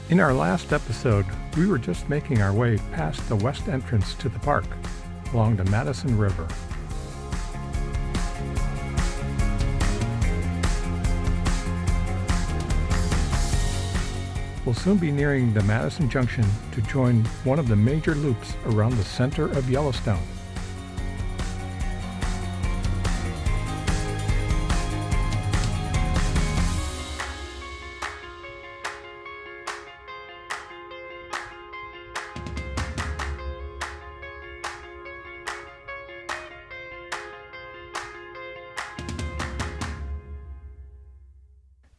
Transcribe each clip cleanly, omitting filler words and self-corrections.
In our last episode, we were just making our way past the west entrance to the park, along the Madison River. We'll soon be nearing the Madison Junction to join one of the major loops around the center of Yellowstone.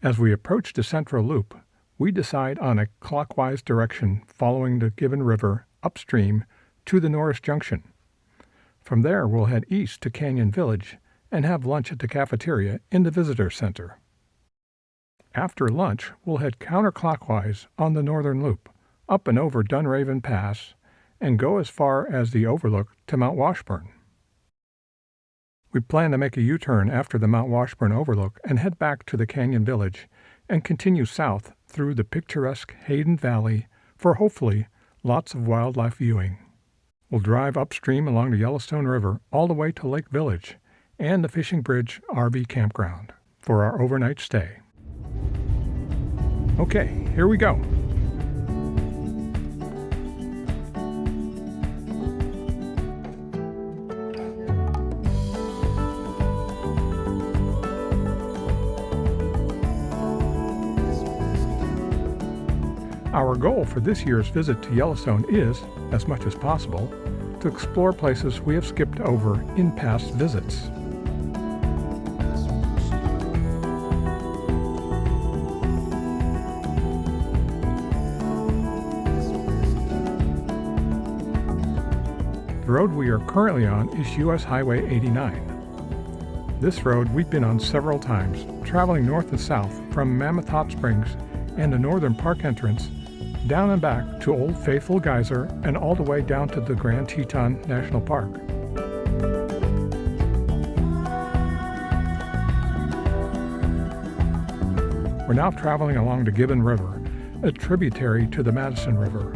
As we approach the central loop, we decide on a clockwise direction following the Gibbon River upstream to the Norris Junction. From there, we'll head east to Canyon Village and have lunch at the cafeteria in the Visitor Center. After lunch, we'll head counterclockwise on the northern loop, up and over Dunraven Pass, and go as far as the overlook to Mount Washburn. We plan to make a U-turn after the Mount Washburn overlook and head back to the Canyon Village and continue south through the picturesque Hayden Valley for hopefully lots of wildlife viewing. We'll drive upstream along the Yellowstone River all the way to Lake Village and the Fishing Bridge RV campground for our overnight stay. Okay, here we go. Our goal for this year's visit to Yellowstone is, as much as possible, to explore places we have skipped over in past visits. The road we are currently on is US Highway 89. This road we've been on several times, traveling north and south from Mammoth Hot Springs and the northern park entrance down and back to Old Faithful Geyser and all the way down to the Grand Teton National Park. We're now traveling along the Gibbon River, a tributary to the Madison River.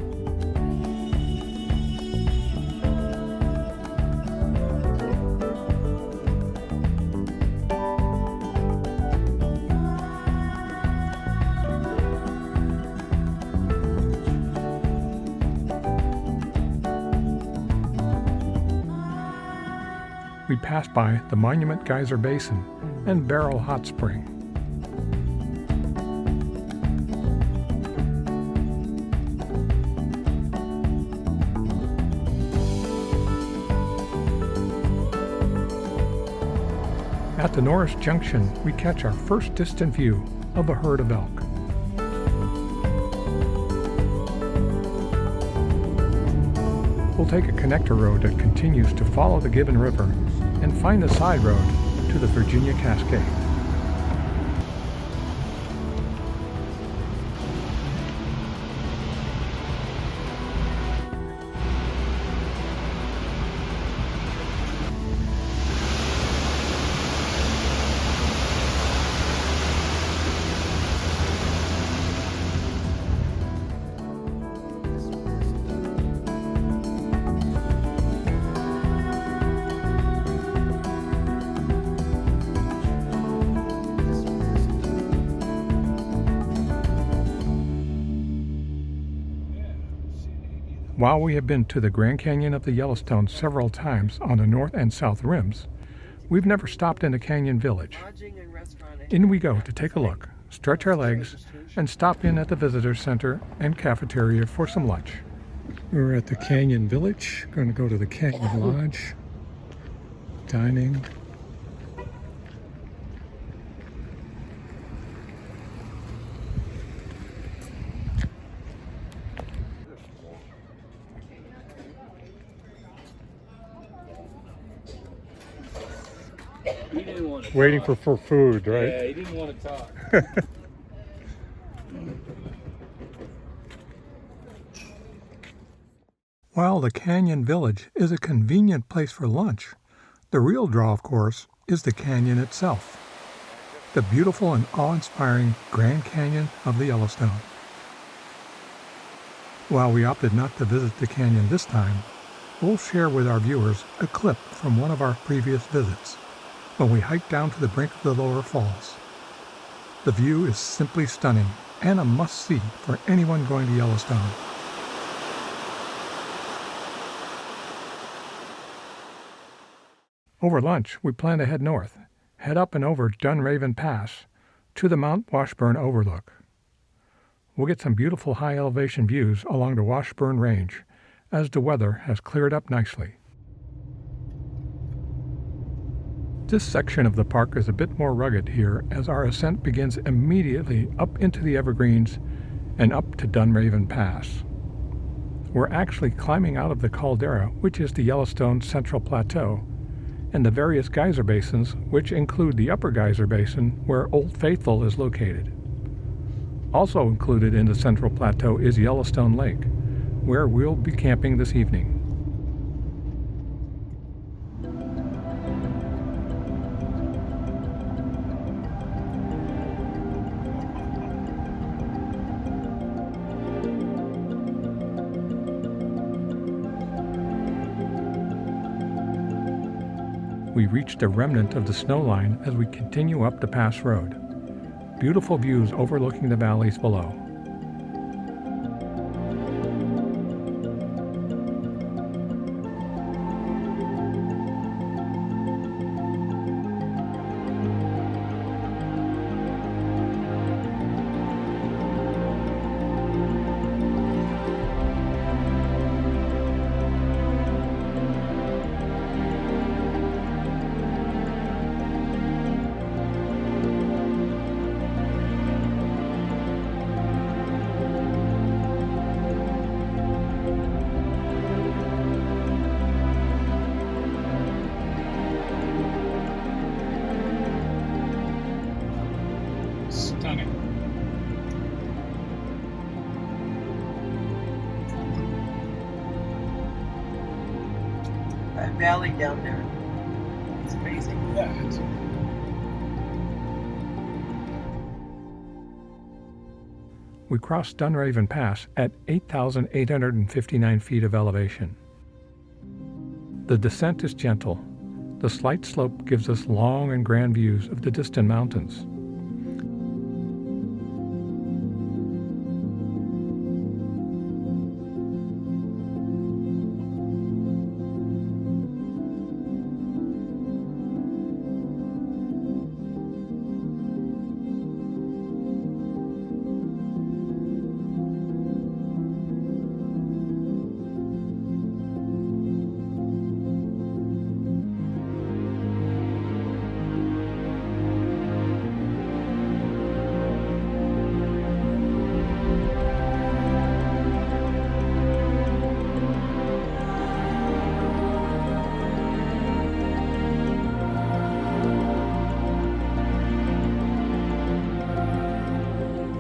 We pass by the Monument Geyser Basin and Barrel Hot Spring. At the Norris Junction, we catch our first distant view of a herd of elk. We'll take a connector road that continues to follow the Gibbon River and find a side road to the Virginia Cascade. While we have been to the Grand Canyon of the Yellowstone several times on the north and south rims, we've never stopped in the Canyon Village. In we go to take a look, stretch our legs, and stop in at the Visitor Center and cafeteria for some lunch. We're at the Canyon Village, going to go to the Canyon Lodge, dining. He didn't want to Waiting talk. for food, right? Yeah, he didn't want to talk. While the Canyon Village is a convenient place for lunch, the real draw, of course, is the canyon itself. The beautiful and awe-inspiring Grand Canyon of the Yellowstone. While we opted not to visit the canyon this time, we'll share with our viewers a clip from one of our previous visits, when we hiked down to the brink of the lower falls. The view is simply stunning and a must-see for anyone going to Yellowstone. Over lunch, we plan to head north, head up and over Dunraven Pass to the Mount Washburn overlook. We'll get some beautiful high-elevation views along the Washburn Range as the weather has cleared up nicely. This section of the park is a bit more rugged here as our ascent begins immediately up into the evergreens and up to Dunraven Pass. We're actually climbing out of the caldera, which is the Yellowstone Central Plateau, and the various geyser basins, which include the Upper Geyser Basin, where Old Faithful is located. Also included in the Central Plateau is Yellowstone Lake, where we'll be camping this evening. We reached a remnant of the snow line as we continue up the pass road. Beautiful views overlooking the valleys below. Stunning. That valley down there, it's amazing. Yeah, it's We crossed Dunraven Pass at 8,859 feet of elevation. The descent is gentle. The slight slope gives us long and grand views of the distant mountains.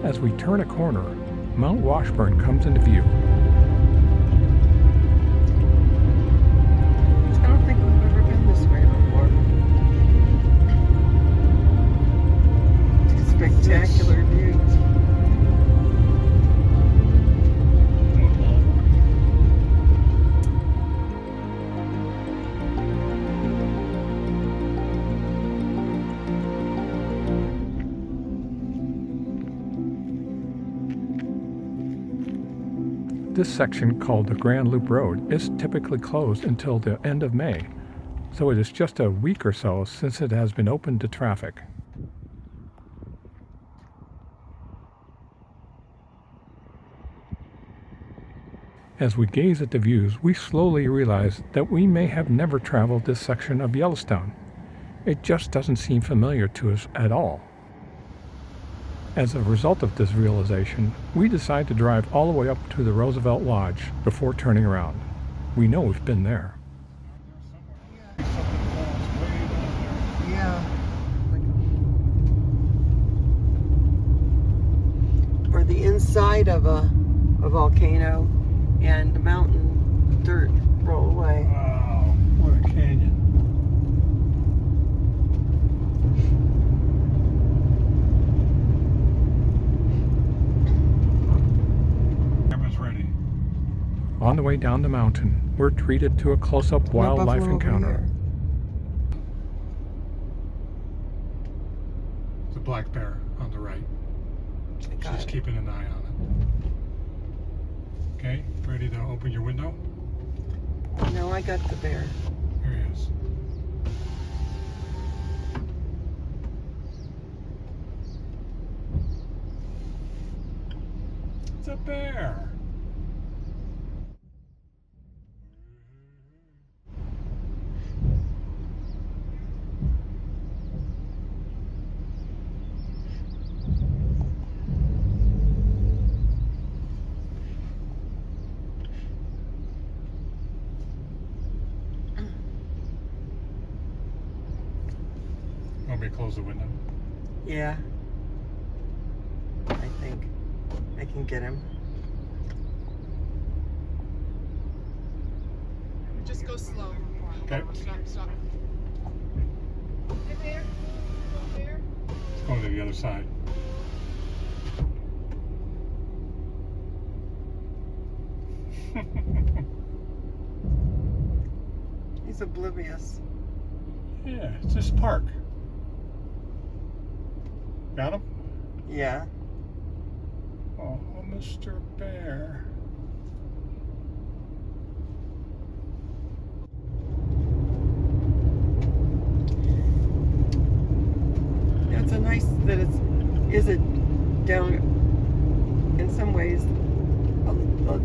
As we turn a corner, Mount Washburn comes into view. I don't think we've ever been this way before. Spectacular views. This section, called the Grand Loop Road, is typically closed until the end of May, so it is just a week or so since it has been opened to traffic. As we gaze at the views, we slowly realize that we may have never traveled this section of Yellowstone. It just doesn't seem familiar to us at all. As a result of this realization, we decide to drive all the way up to the Roosevelt Lodge before turning around. We know we've been there. Yeah. Or the inside of a volcano and the mountain dirt roll away. Wow, what a canyon. Camera's ready. On the way down the mountain, we're treated to a close-up No wildlife buffalo over encounter. here. The black bear on the right. Got She's it. keeping an eye on it. Okay, ready to open your window? No, I got the bear. Here he is. It's a bear. Want me to close the window? Yeah. I think I can get him. Just go slow. Okay. Stop. Hey there. Go there. It's going to the other side. He's oblivious. Yeah, it's this park. Got him? Yeah. Oh, Mr. Bear. It's a nice that is a down, in some ways, a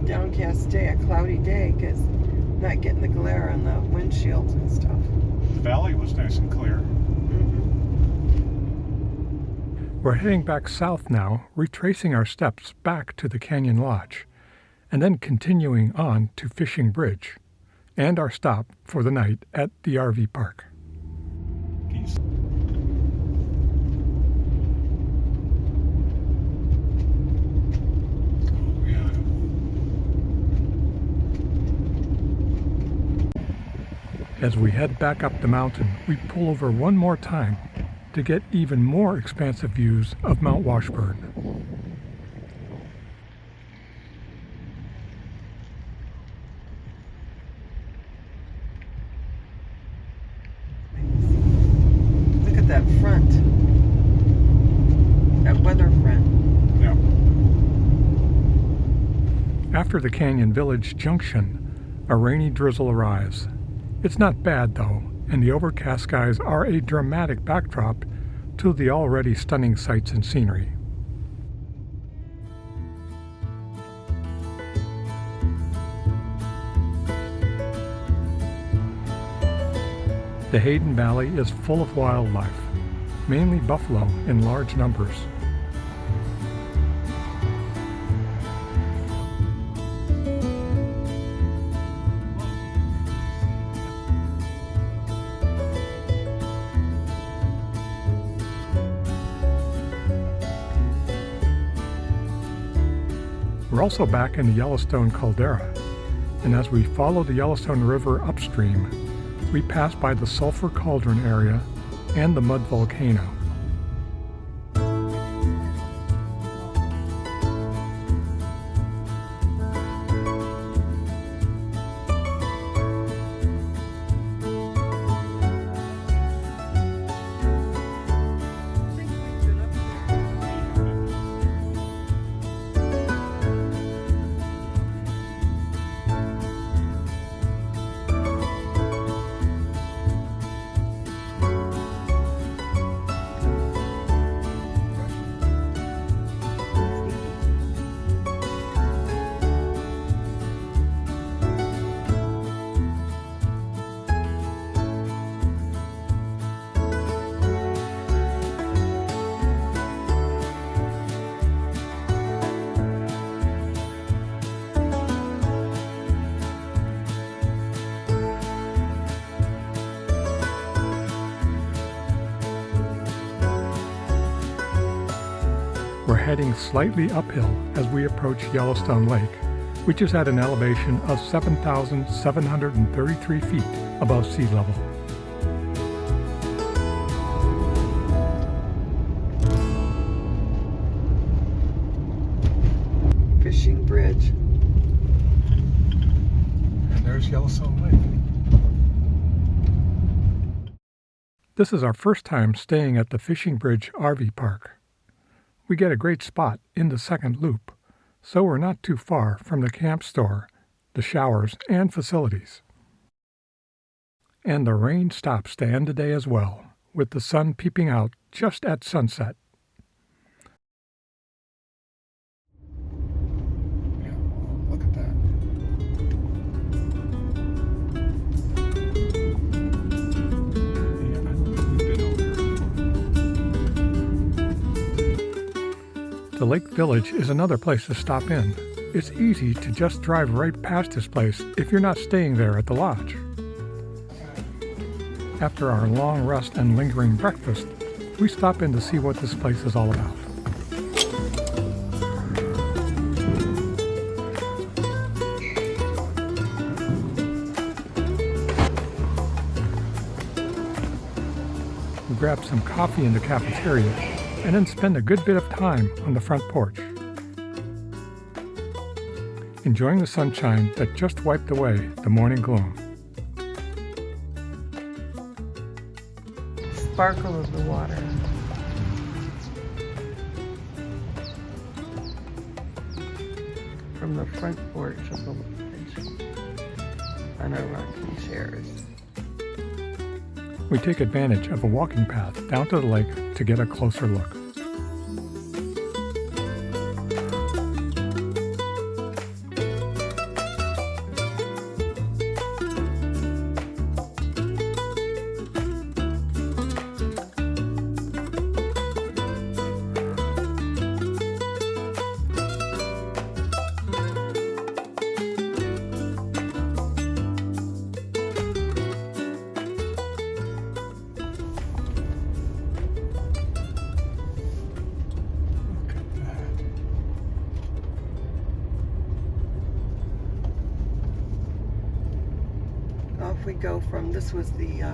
downcast day, a cloudy day, because not getting the glare on the windshields and stuff. The valley was nice and clear. We're heading back south now, retracing our steps back to the Canyon Lodge, and then continuing on to Fishing Bridge, and our stop for the night at the RV park. Geese. As we head back up the mountain, we pull over one more time to get even more expansive views of Mount Washburn. Look at that front. That weather front. Yeah. After the Canyon Village junction, a rainy drizzle arrives. It's not bad though, and the overcast skies are a dramatic backdrop to the already stunning sights and scenery. The Hayden Valley is full of wildlife, mainly buffalo in large numbers. We're also back in the Yellowstone caldera, and as we follow the Yellowstone River upstream, we pass by the Sulphur Cauldron area and the Mud Volcano. We're heading slightly uphill as we approach Yellowstone Lake, which is at an elevation of 7,733 feet above sea level. Fishing Bridge. there's Yellowstone Lake. This is our first time staying at the Fishing Bridge RV Park. We get a great spot in the second loop, so we're not too far from the camp store, the showers, and facilities. And the rain stops to end the day as well, with the sun peeping out just at sunset. Yeah, look at that. Yeah, I don't think we've been over here before. The Lake Village is another place to stop in. It's easy to just drive right past this place if you're not staying there at the lodge. After our long rest and lingering breakfast, we stop in to see what this place is all about. We grab some coffee in the cafeteria and then spend a good bit of time on the front porch, enjoying the sunshine that just wiped away the morning gloom. Sparkle of the water. From the front porch of the lodge on our rocking chairs. We take advantage of a walking path down to the lake to get a closer look. Off we go from, this was the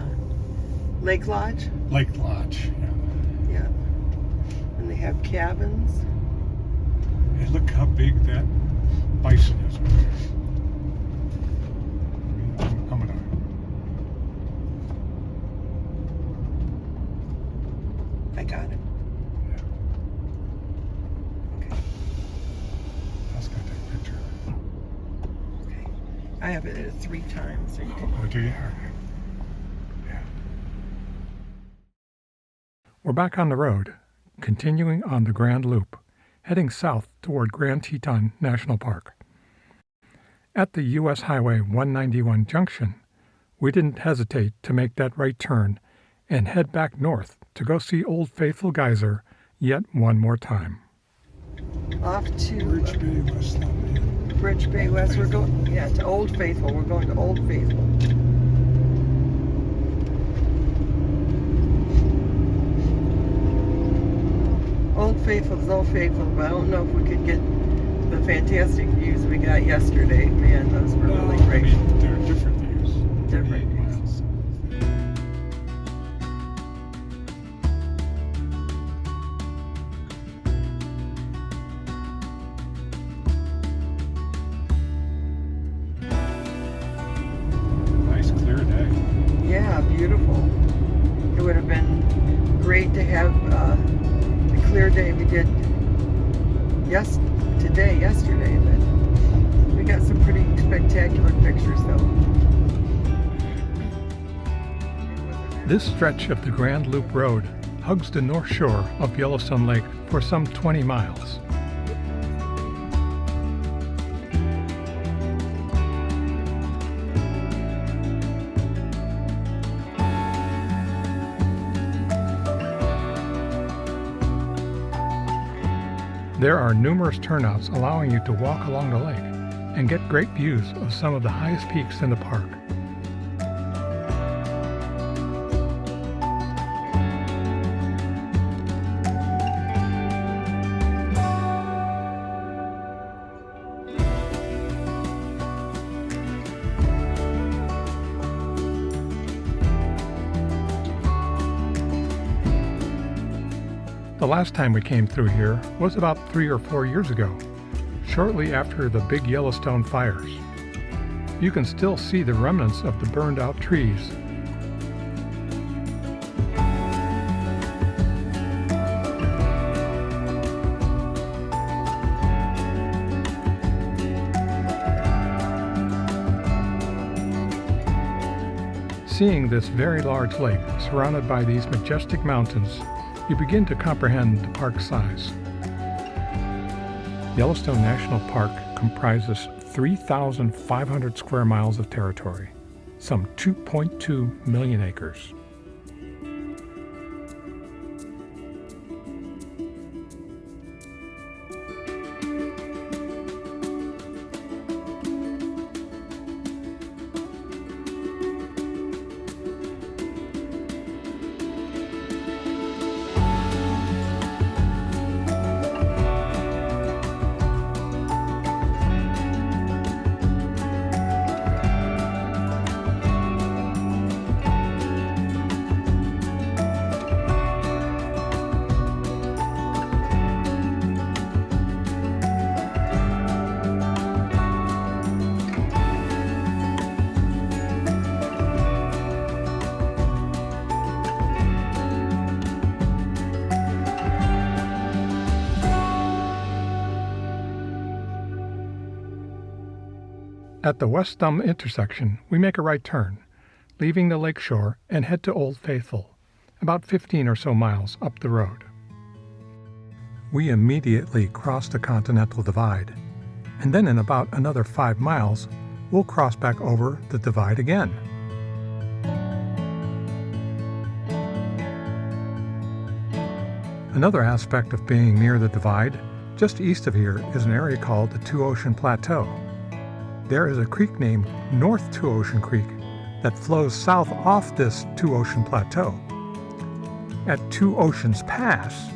Lake Lodge. Lake Lodge, yeah. Yeah. And they have cabins. Hey, look how big that bison is over there. I'm gonna... I got it. Yeah. Okay. I was gonna take a picture. Okay. I have it 3 times. So you can... Oh, do you? Yeah. We're back on the road, continuing on the Grand Loop, heading south toward Grand Teton National Park. At the U.S. Highway 191 junction, we didn't hesitate to make that right turn and head back north to go see Old Faithful Geyser yet one more time. Off to Bridge Bay West. Bridge Bay West. We're going, yeah, to Old Faithful. We're going to Old Faithful. Old Faithful is Old Faithful, but I don't know if we could get the fantastic views we got yesterday. Man, those were really great. I mean, they're different views. Different views. Nice clear day. Yeah, beautiful. It would have been great to have the clear day we did yesterday, but we got some pretty spectacular pictures though. This stretch of the Grand Loop Road hugs the north shore of Yellowstone Lake for some 20 miles. There are numerous turnouts allowing you to walk along the lake and get great views of some of the highest peaks in the park. The last time we came through here was about 3 or 4 years ago, shortly after the big Yellowstone fires. you can still see the remnants of the burned out trees. Seeing this very large lake surrounded by these majestic mountains, you begin to comprehend the park's size. Yellowstone National Park comprises 3,500 square miles of territory, some 2.2 million acres. At the West Thumb intersection, we make a right turn, leaving the lakeshore and head to Old Faithful, about 15 or so miles up the road. We immediately cross the Continental Divide, and then in about another 5 miles, we'll cross back over the divide again. Another aspect of being near the divide, just east of here, is an area called the Two Ocean Plateau. There is a creek named North Two Ocean Creek that flows south off this Two Ocean Plateau. At Two Oceans Pass,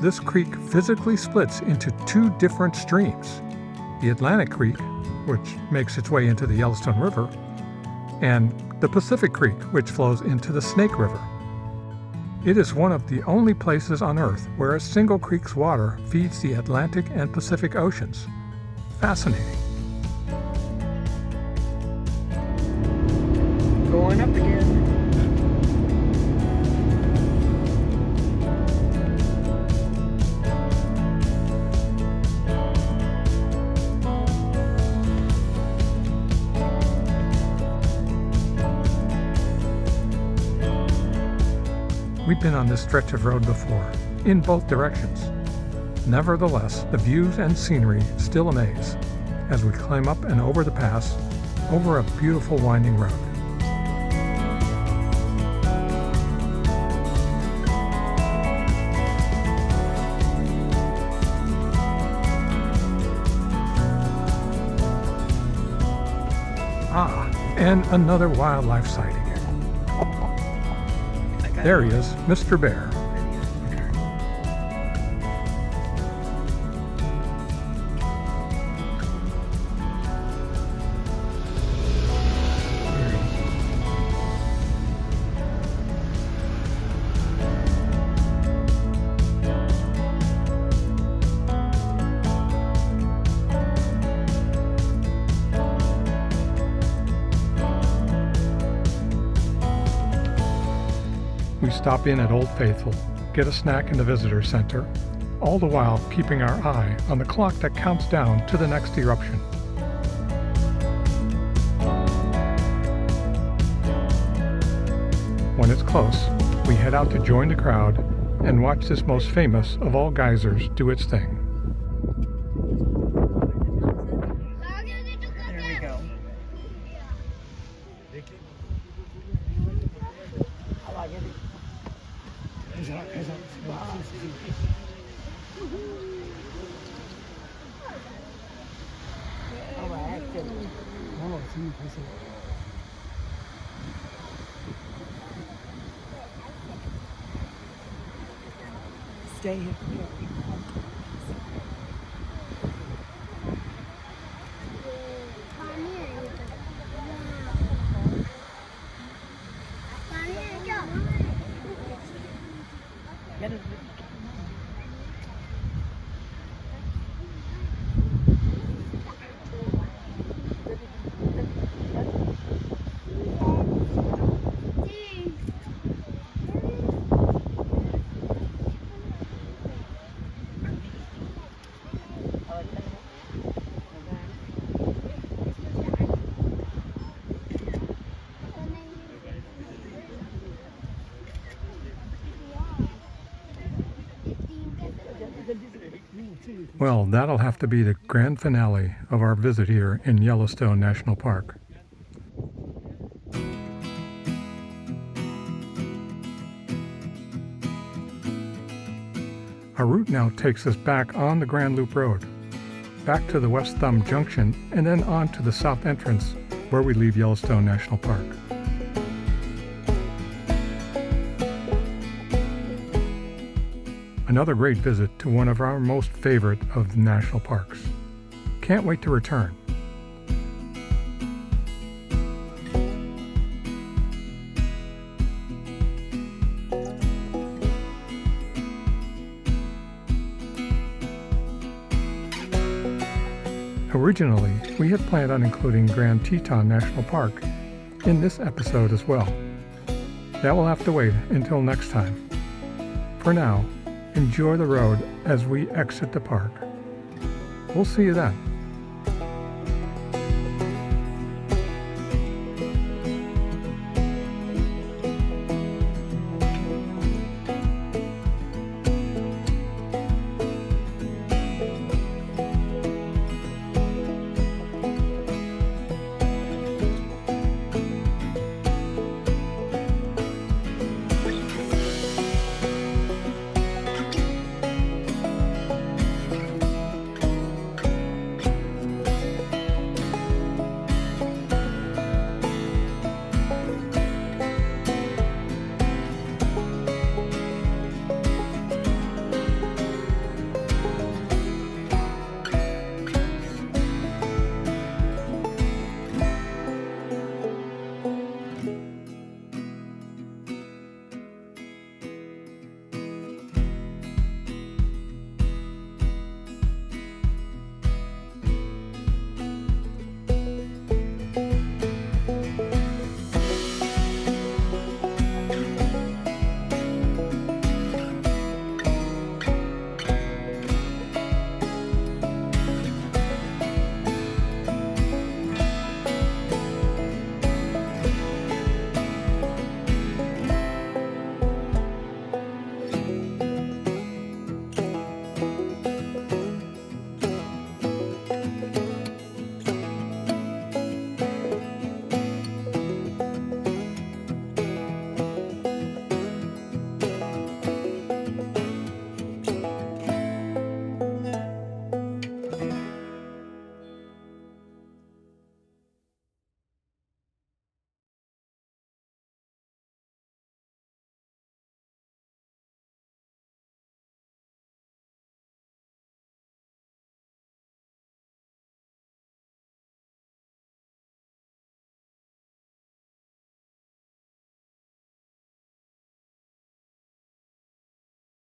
this creek physically splits into 2 different streams, the Atlantic Creek, which makes its way into the Yellowstone River, and the Pacific Creek, which flows into the Snake River. It is one of the only places on Earth where a single creek's water feeds the Atlantic and Pacific Oceans. Fascinating. Going up again. We've been on this stretch of road before, in both directions. Nevertheless, the views and scenery still amaze as we climb up and over the pass, over a beautiful winding road. Ah, and another wildlife sighting. There he is, Mr. Bear. We stop in at Old Faithful, get a snack in the visitor center, all the while keeping our eye on the clock that counts down to the next eruption. When it's close, we head out to join the crowd and watch this most famous of all geysers do its thing. There we go. Stay here. Well, that'll have to be the grand finale of our visit here in Yellowstone National Park. Our route now takes us back on the Grand Loop Road, back to the West Thumb Junction, and then on to the south entrance where we leave Yellowstone National Park. Another great visit to one of our most favorite of the national parks. Can't wait to return. Originally, we had planned on including Grand Teton National Park in this episode as well. That will have to wait until next time. For now, enjoy the road as we exit the park. We'll see you then.